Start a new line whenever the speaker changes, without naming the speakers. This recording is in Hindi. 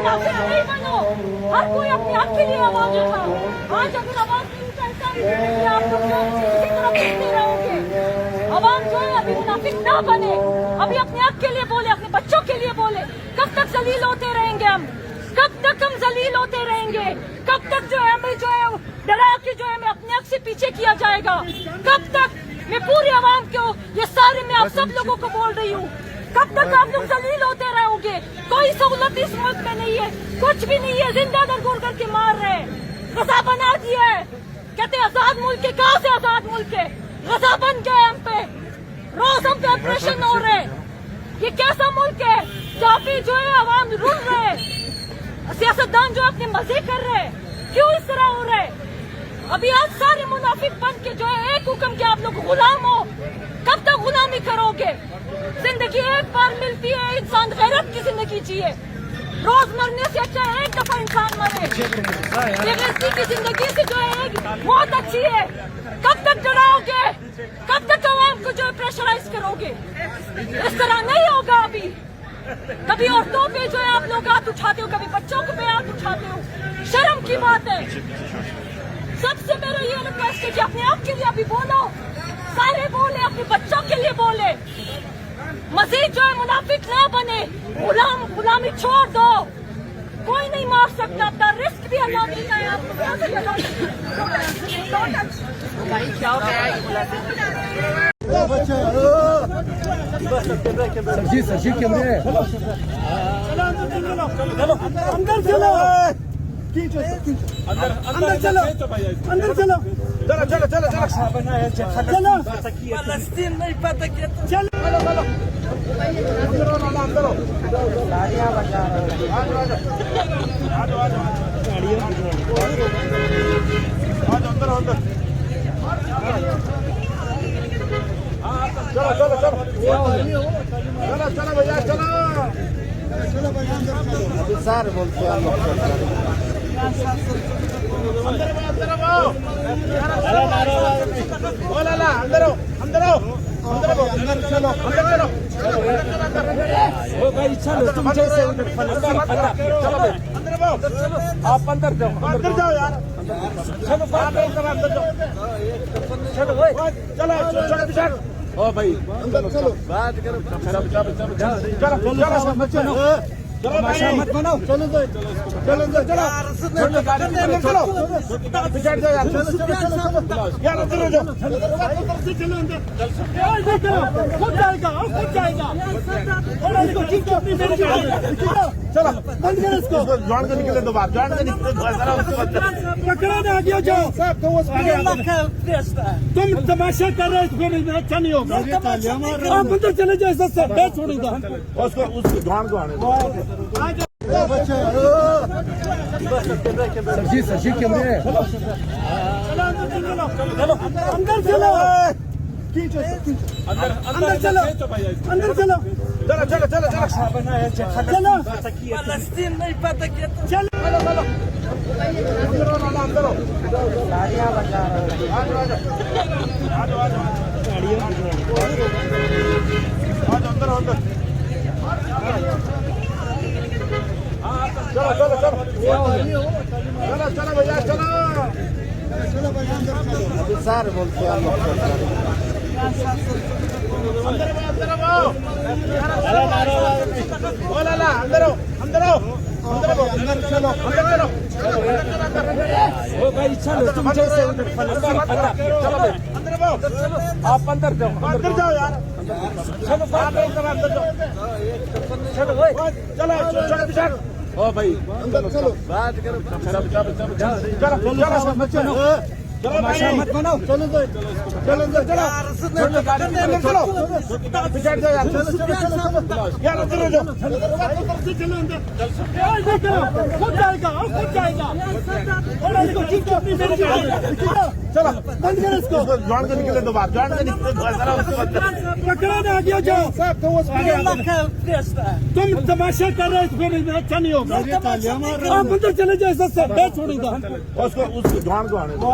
मुनाफिक नहीं बनो। हर कोई अपने हक के लिए आवाज उठाओ। आज अगर आवाज नहीं उठाता है आप लोग जो इसी तरह देखते रहोगे। आवाज जो है अभी मुनाफिक ना बने, अभी अपने हक के लिए बोले, अपने बच्चों के लिए बोले। कब तक जलील होते रहेंगे हम? कब तक हम जलील होते रहेंगे? कब तक जो है हमें जो है डरा के जो है हमें अपने हक से पीछे किया जाएगा? कब तक? मैं पूरी आवाम को, ये सारे मैं आप सब लोगों को बोल रही हूँ, कब तक आप लोग जलील होते रहोगे? कोई सहूलत इस मुल्क में नहीं है, कुछ भी नहीं है। जिंदा दरगोर करके मार रहे हैं, गजा बना दिया है। कहते आजाद मुल्क है, कहाँ से आजाद मुल्क है? गजा बन गए हम पे, रोज हम पे ऑपरेशन हो रहे हैं। ये कैसा मुल्क है जहाँ पे जो है आवाम रुल रहे हैं, सियासतदान जो अपने मजे कर रहे हैं? क्यों इस तरह हो रहा है? अभी आज सारे मुनाफिक बन के जो है एक हुक्म के आप लोग गुलाम हो। कब तक गुलामी करोगे? जिंदगी एक बार मिलती है, इंसान गैरत की जिंदगी जिए। रोज मरने से अच्छा है एक दफा इंसान मरे। बेगैरती की जिंदगी से जो है बहुत अच्छी है। कब तक डराओगे? कब तक आवाम को जो है प्रेशराइज करोगे? इस तरह नहीं होगा। अभी कभी औरतों पे जो है आप लोग हाथ उठाते हो, कभी बच्चों को पे हाथ उठाते हो। शर्म की बात है। सबसे मेरा ये रिक्वेस्ट है कि अपने आप के लिए अभी बोलो, सारे बोले, अपने बच्चों के लिए बोले। मजीद जो है मुनाफिक ना बने, गुलामी छोड़ दो। कोई नहीं मार सकता, अपना रिस्क भी अल्लाह देता है आपको।
सजी कैमरे
अंदर चलो, अंदर चलो, अंदर चलो, चलो चलो चलो चलो चलो। फलस्तीन नहीं पता क्या? चलो चलो अंदर गाड़ियाँ बजा रहे हो। अंदर अंदर चलो चलो चलो चलो चलो भैया चलो चलो भैया अंदर सर बोलते हैं अंदर चलो अंदर चलो भाई चलो तुम जैसे आप अंदर जाओ यार। चलो अंदर जाओ, चलो चलो चलो ओ भाई अंदर चलो, बात करो। चलो मत बनाओ, चलो चलो चलो चलो बिछड़ जाओ यार। यार अंदर हो जाओ, चलो अंदर, खुद जाएगा चलो बंद करो इसको। जॉन के निकले दो बार, जॉन के निकले पकड़ा दे आगे जाओ। तुम तमाशा कर रहे हो, अच्छा नहीं होगा। आप अंदर चले जाओ, इससे मैं छोड़ूंगा उसको जॉन को आने दो।
सजी कैमरे
अंदर चलो, अंदर चलो, अंदर चलो, चलो चलो चलो चलो। फलस्तीन नहीं पता क्या? चलो चलो अंदर गाड़ियाँ बजा रहे हो। अंदर चलो चलो चलो चलो चलो भैया चलो चलो भैया अंदर सर बोलते हैं अंदर चलो भाई चलो तुम जैसे आप अंदर जाओ यार। चलो अंदर जाओ, चलो ओ भाई अंदर चलो, बात करो। चलो मत बनाओ, चलो चलो चलो बिछड़ जाओ यार। यार अंदर हो जाओ, चलो अंदर, खुद जाएगा चलो बंद करो इसको। जॉन के निकले दो बार, जॉन के निकले पकड़ा दे आगे जाओ। तुम तमाशा कर रहे हो, अच्छा नहीं होगा। आप अंदर चले जाओ, इससे मैं छोड़ूंगा उसको जॉन को आने दो।